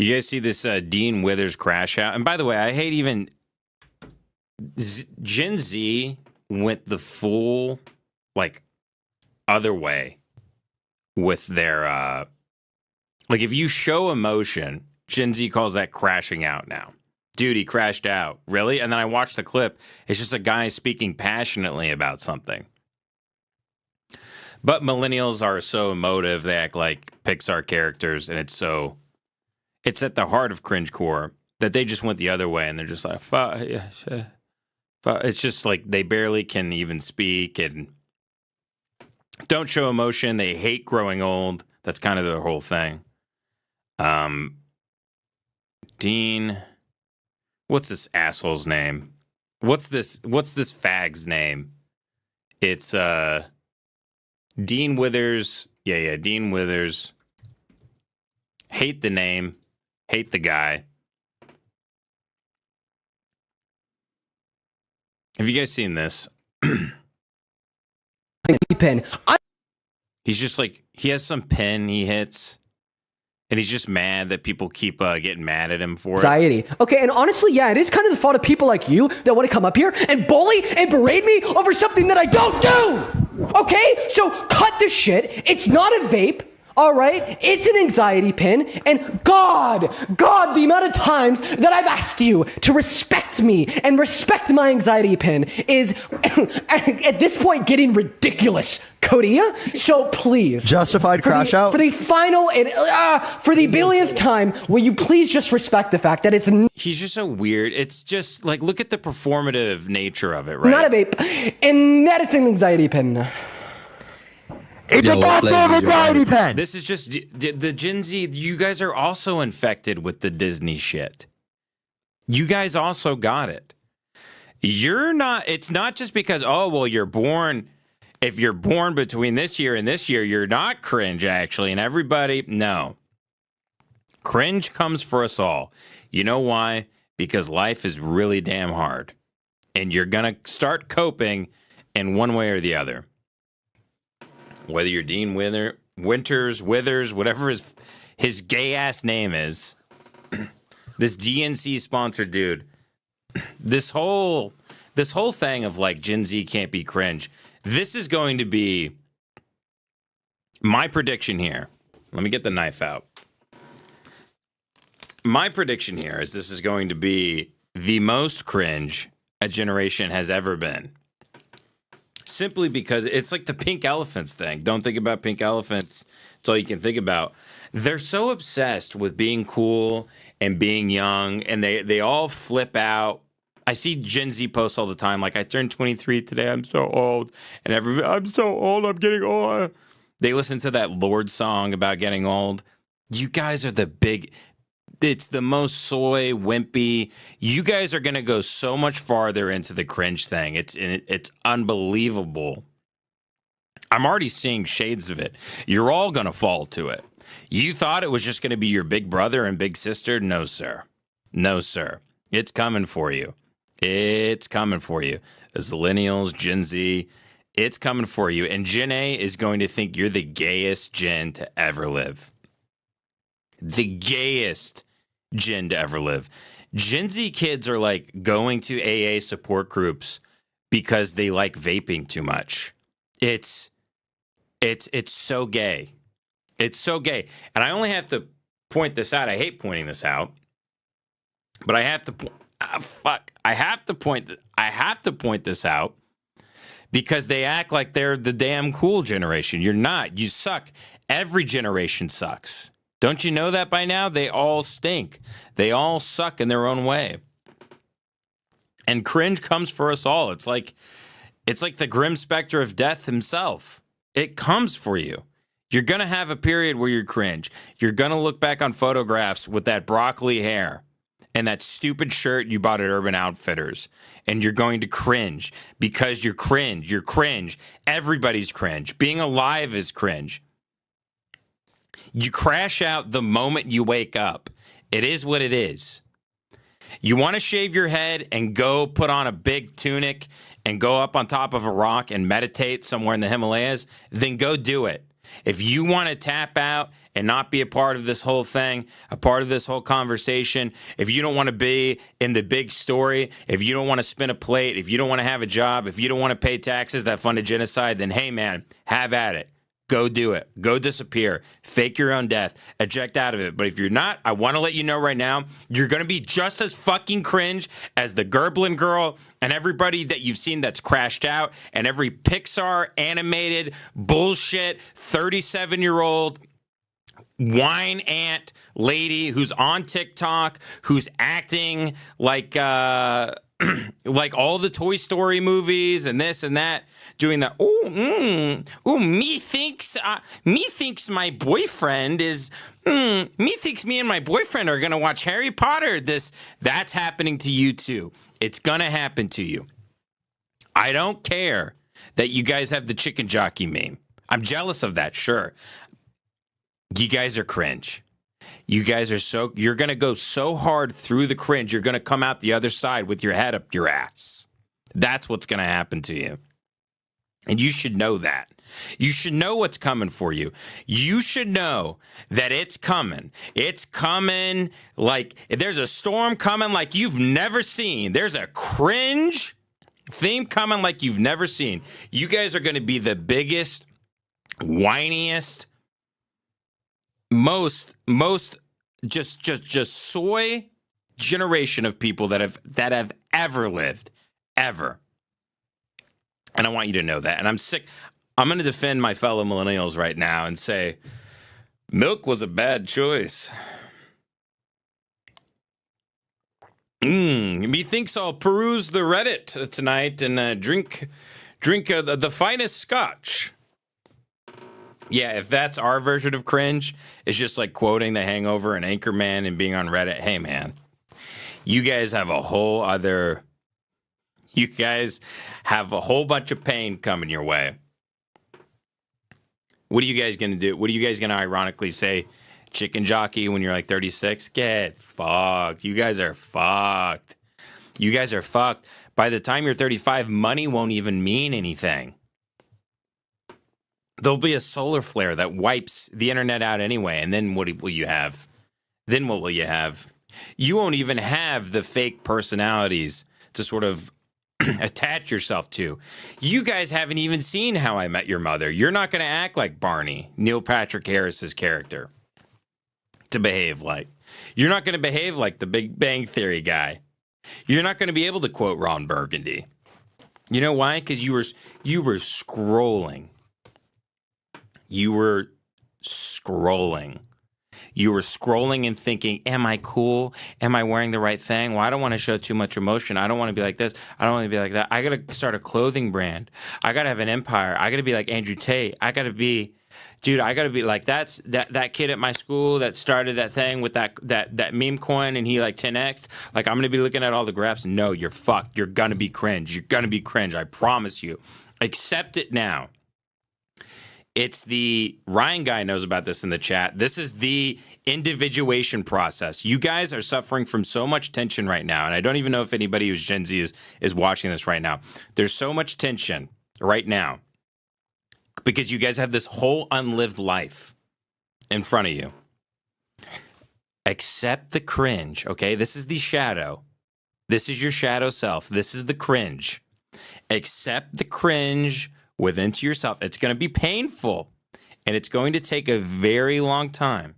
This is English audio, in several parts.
You guys see this Dean Withers crash out? And by the way, I hate even Gen Z went the full like other way with their like if you show emotion, Gen Z calls that crashing out now. Dude, he crashed out. Really? And then I watched the clip. It's just a guy speaking passionately about something. But millennials are so emotive, they act like Pixar characters, and it's at the heart of cringe core that they just went the other way, and they're just like, fuck, yeah, shit. It's just like they barely can even speak and don't show emotion. They hate growing old. That's kind of their whole thing. Dean, what's this asshole's name? What's this fag's name? It's Dean Withers. Yeah, Dean Withers. Hate the name. Hate the guy. Have you guys seen this? Pen. He's just like, he has some pen he hits, and he's just mad that people keep getting mad at him for Anxiety. Okay, and honestly, yeah, it is kind of the fault of people like you that want to come up here and bully and berate me over something that I don't do. Okay, so cut the shit. It's not a vape. All right, it's an anxiety pin, and God, the amount of times that I've asked you to respect me and respect my anxiety pin is, at this point, getting ridiculous, Cody. So please, justified crash out for the final and for the billionth time. Will you please just respect the fact that it's He's just so weird. It's just like, look at the performative nature of it, right? not a vape, and that is an anxiety pin. It's a goddamn anxiety pen. This is just the Gen Z. You guys are also infected with the Disney shit. You guys also got it. You're not. It's not just because, oh, well, you're born. If you're born between this year and this year, you're not cringe, actually. And everybody, no. Cringe comes for us all. You know why? Because life is really damn hard. And you're going to start coping in one way or the other. Whether you're Dean Withers, whatever his gay ass name is, this DNC sponsored dude, this whole thing of like Gen Z can't be cringe. This is going to be my prediction here. Let me get the knife out. My prediction here is this is going to be the most cringe a generation has ever been. Simply because it's like the pink elephants thing. Don't think about pink elephants. It's all you can think about. They're so obsessed with being cool and being young, and they all flip out. I see Gen Z posts all the time, like, I turned 23 today, I'm so old. And I'm so old, I'm getting old. They listen to that Lorde song about getting old. You guys are it's the most soy, wimpy. You guys are going to go so much farther into the cringe thing. It's unbelievable. I'm already seeing shades of it. You're all going to fall to it. You thought it was just going to be your big brother and big sister? No, sir. No, sir. It's coming for you. It's coming for you. As millennials, Gen Z, it's coming for you. And Gen A is going to think you're the gayest gen to ever live. The gayest gen to ever live. Gen Z kids are like going to AA support groups because they like vaping too much. It's so gay. It's so gay. And I only have to point this out. I hate pointing this out, but I have to I have to point this out because they act like they're the damn cool generation. You're not. You suck. Every generation sucks. Don't you know that by now? They all stink. They all suck in their own way. And cringe comes for us all. It's like the grim specter of death himself. It comes for you. You're going to have a period where you're cringe. You're going to look back on photographs with that broccoli hair and that stupid shirt you bought at Urban Outfitters. And you're going to cringe because you're cringe. You're cringe. Everybody's cringe. Being alive is cringe. You crash out the moment you wake up. It is what it is. You want to shave your head and go put on a big tunic and go up on top of a rock and meditate somewhere in the Himalayas? Then go do it. If you want to tap out and not be a part of this whole thing, a part of this whole conversation, if you don't want to be in the big story, if you don't want to spin a plate, if you don't want to have a job, if you don't want to pay taxes that fund a genocide, then hey, man, have at it. Go do it. Go disappear. Fake your own death. Eject out of it. But if you're not, I want to let you know right now, you're going to be just as fucking cringe as the Gerblin girl and everybody that you've seen that's crashed out and every Pixar animated bullshit 37-year-old wine ant lady who's on TikTok, who's acting like like all the Toy Story movies and this and that, doing that. Me thinks my boyfriend is. Me thinks me and my boyfriend are gonna watch Harry Potter. That's happening to you too. It's gonna happen to you. I don't care that you guys have the chicken jockey meme. I'm jealous of that. Sure, you guys are cringe. You guys are you're going to go so hard through the cringe, you're going to come out the other side with your head up your ass. That's what's going to happen to you. And you should know that. You should know what's coming for you. You should know that it's coming. It's coming like there's a storm coming like you've never seen. There's a cringe theme coming like you've never seen. You guys are going to be the biggest, whiniest, most just soy generation of people that have ever lived, ever. And I want you to know that. And I'm sick. I'm going to defend my fellow millennials right now and say milk was a bad choice. Methinks I'll peruse the Reddit tonight and drink the finest scotch. Yeah, if that's our version of cringe, it's just like quoting The Hangover and Anchorman and being on Reddit. Hey, man, you guys have a whole bunch of pain coming your way. What are you guys going to do? What are you guys going to ironically say, chicken jockey, when you're like 36? Get fucked. You guys are fucked. You guys are fucked. By the time you're 35, money won't even mean anything. There'll be a solar flare that wipes the internet out anyway. And then what will you have? Then what will you have? You won't even have the fake personalities to sort of attach yourself to. You guys haven't even seen How I Met Your Mother. You're not going to act like Barney, Neil Patrick Harris's character, to behave like. You're not going to behave like the Big Bang Theory guy. You're not going to be able to quote Ron Burgundy. You know why? Because you were scrolling. You were scrolling. You were scrolling and thinking, am I cool? Am I wearing the right thing? Well, I don't want to show too much emotion. I don't want to be like this. I don't want to be like that. I got to start a clothing brand. I got to have an empire. I got to be like Andrew Tate. I got to be like that kid at my school that started that thing with that meme coin and he like 10x. Like, I'm going to be looking at all the graphs. No, you're fucked. You're going to be cringe. You're going to be cringe. I promise you. Accept it now. It's the Ryan guy knows about this in the chat. This is the individuation process. You guys are suffering from so much tension right now. And I don't even know if anybody who's Gen Z is watching this right now. There's so much tension right now because you guys have this whole unlived life in front of you. Accept the cringe, okay? This is the shadow. This is your shadow self. This is the cringe. Accept the cringe within to yourself. It's going to be painful, and it's going to take a very long time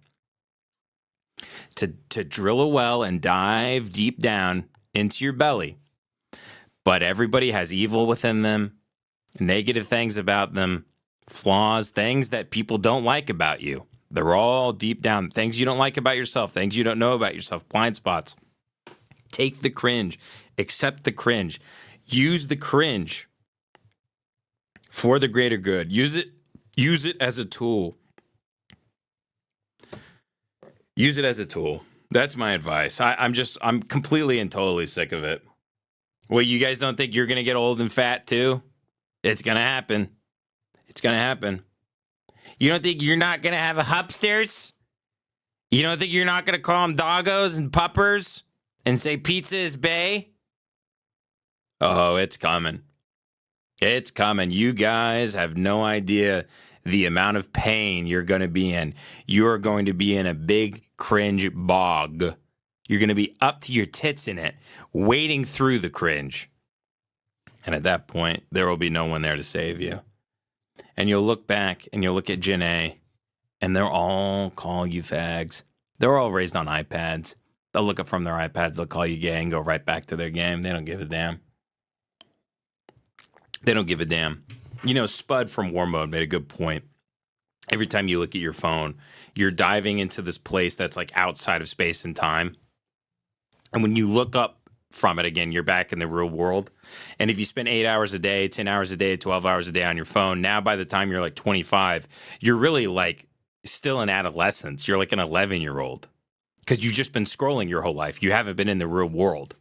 to drill a well and dive deep down into your belly. But everybody has evil within them, negative things about them, flaws, things that people don't like about you. They're all deep down, things you don't like about yourself, things you don't know about yourself, blind spots. Take the cringe, accept the cringe, use the cringe for the greater good. Use it as a tool. Use it as a tool. That's my advice. I'm completely and totally sick of it. Well, you guys don't think you're going to get old and fat too? It's going to happen. It's going to happen. You don't think you're not going to have a hupsters? You don't think you're not going to call them doggos and puppers and say pizza is bae? Oh, it's coming. It's coming. You guys have no idea the amount of pain you're going to be in. You're going to be in a big cringe bog. You're going to be up to your tits in it, wading through the cringe. And at that point, there will be no one there to save you. And you'll look back and you'll look at Gen A, and they'll all call you fags. They're all raised on iPads. They'll look up from their iPads, they'll call you gay and go right back to their game. They don't give a damn. They don't give a damn. You know, Spud from War Mode made a good point. Every time you look at your phone, you're diving into this place that's like outside of space and time. And when you look up from it again, you're back in the real world. And if you spend 8 hours a day, 10 hours a day, 12 hours a day on your phone, now by the time you're like 25, you're really like still in adolescence. You're like an 11-year-old because you've just been scrolling your whole life. You haven't been in the real world.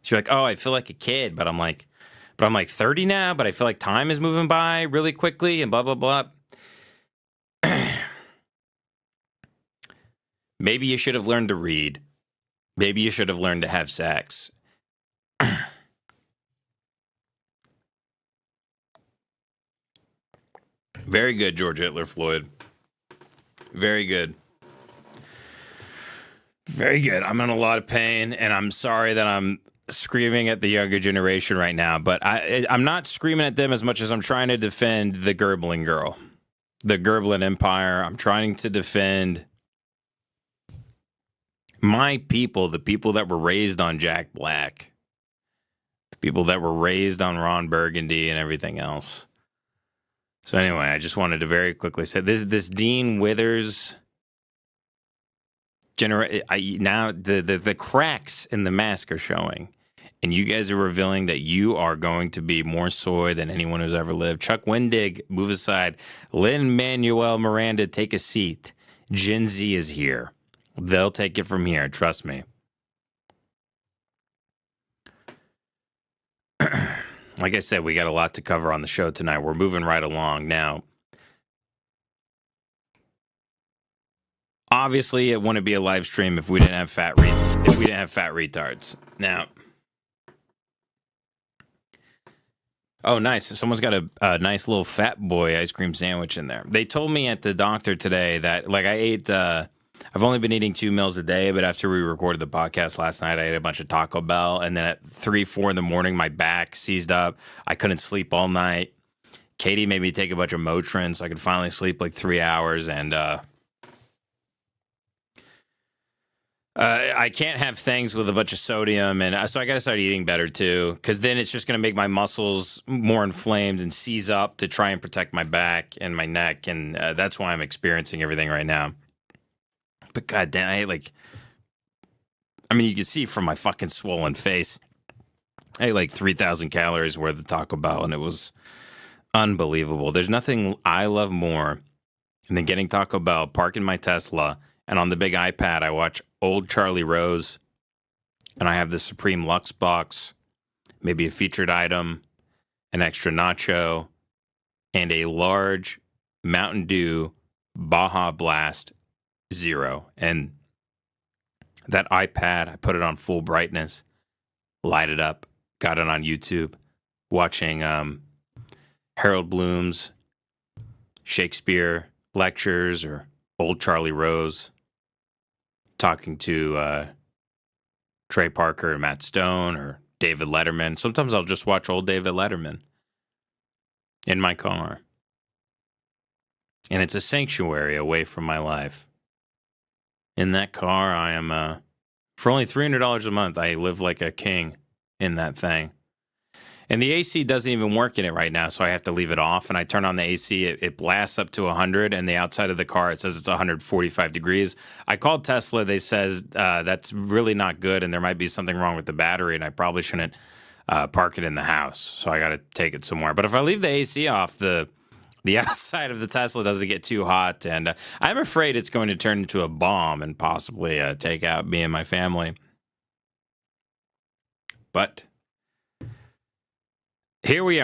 So you're like, oh, I feel like a kid, but I'm like 30 now, but I feel like time is moving by really quickly and blah, blah, blah. Maybe you should have learned to read. Maybe you should have learned to have sex. Very good, George Hitler Floyd. Very good. Very good. I'm in a lot of pain, and I'm sorry that I'm screaming at the younger generation right now, but I'm not screaming at them as much as I'm trying to defend the Gerblin girl, the Gerblin Empire. I'm trying to defend my people, the people that were raised on Jack Black, the people that were raised on Ron Burgundy and everything else. So anyway, I just wanted to very quickly say this Dean Withers now the cracks in the mask are showing, and you guys are revealing that you are going to be more soy than anyone who's ever lived. Chuck Wendig, move aside. Lin-Manuel Miranda, take a seat. Gen Z is here. They'll take it from here. Trust me. Like I said, we got a lot to cover on the show tonight. We're moving right along now. Obviously, it wouldn't be a live stream if we didn't have fat retards. Now, oh, nice. Someone's got a nice little fat boy ice cream sandwich in there. They told me at the doctor today that, like, I ate. I've only been eating 2 meals a day, but after we recorded the podcast last night, I ate a bunch of Taco Bell, and then at 3, 4 in the morning, my back seized up. I couldn't sleep all night. Katie made me take a bunch of Motrin so I could finally sleep like 3 hours, and I can't have things with a bunch of sodium, and so I got to start eating better too, because then it's just going to make my muscles more inflamed and seize up to try and protect my back and my neck, and that's why I'm experiencing everything right now. But goddamn, I mean, you can see from my fucking swollen face, I ate like 3,000 calories worth of Taco Bell, and it was unbelievable. There's nothing I love more than getting Taco Bell, parking my Tesla, and on the big iPad, I watch Old Charlie Rose, and I have the Supreme Lux box, maybe a featured item, an extra nacho, and a large Mountain Dew Baja Blast Zero. And that iPad, I put it on full brightness, light it up, got it on YouTube, watching Harold Bloom's Shakespeare lectures or Old Charlie Rose, talking to Trey Parker and Matt Stone or David Letterman. Sometimes I'll just watch old David Letterman in my car. And it's a sanctuary away from my life. In that car, I am, for only $300 a month, I live like a king in that thing. And the AC doesn't even work in it right now, so I have to leave it off. And I turn on the AC, it blasts up to 100, and the outside of the car, it says it's 145 degrees. I called Tesla. They says that's really not good, and there might be something wrong with the battery, and I probably shouldn't park it in the house. So I got to take it somewhere. But if I leave the AC off, the outside of the Tesla doesn't get too hot, and I'm afraid it's going to turn into a bomb and possibly take out me and my family. But here we are.